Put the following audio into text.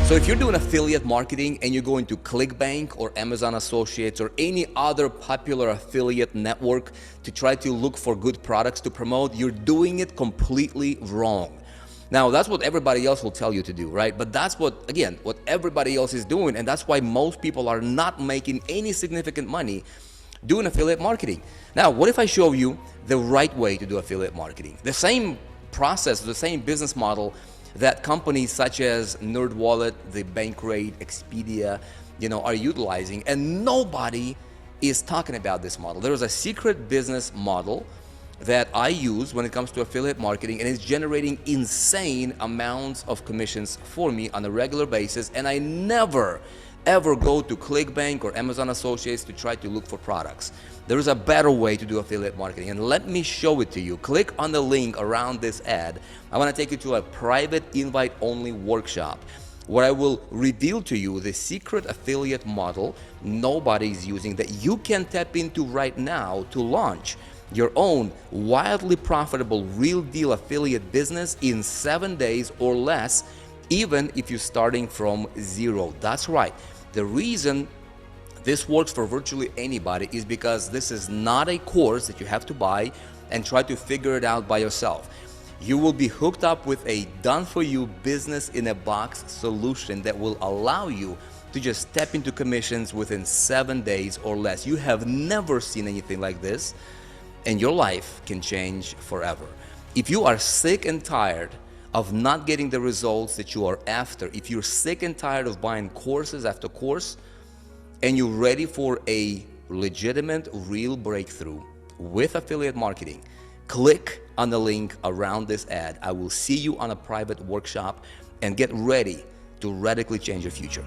So if you're doing affiliate marketing and you're going to ClickBank or Amazon Associates or any other popular affiliate network to try to look for good products to promote, you're doing it completely wrong. Now, that's what everybody else will tell you to do, right? But that's what, again, what everybody else is doing, and that's why most people are not making any significant money doing affiliate marketing. Now, what if I show you the right way to do affiliate marketing? The same process, the same business model that companies such as NerdWallet, the Bankrate, Expedia, are utilizing, and nobody is talking about this model. There is a secret business model that I use when it comes to affiliate marketing, and it's generating insane amounts of commissions for me on a regular basis, and I never ever go to ClickBank or Amazon Associates to try to look for products. There is a better way to do affiliate marketing, and let me show it to you. Click on the link around this ad. I want to take you to a private invite-only workshop where I will reveal to you the secret affiliate model nobody's using that you can tap into right now to launch your own wildly profitable real deal affiliate business in 7 days or less, even if you're starting from zero. That's right. The reason this works for virtually anybody is because this is not a course that you have to buy and try to figure it out by yourself. You will be hooked up with a done-for-you business-in-a-box solution that will allow you to just step into commissions within 7 days or less. You have never seen anything like this, and your life can change forever. If you are sick and tired of not getting the results that you are after, if you're sick and tired of buying courses after course, and you're ready for a legitimate, real breakthrough with affiliate marketing, click on the link around this ad. I will see you on a private workshop, and get ready to radically change your future.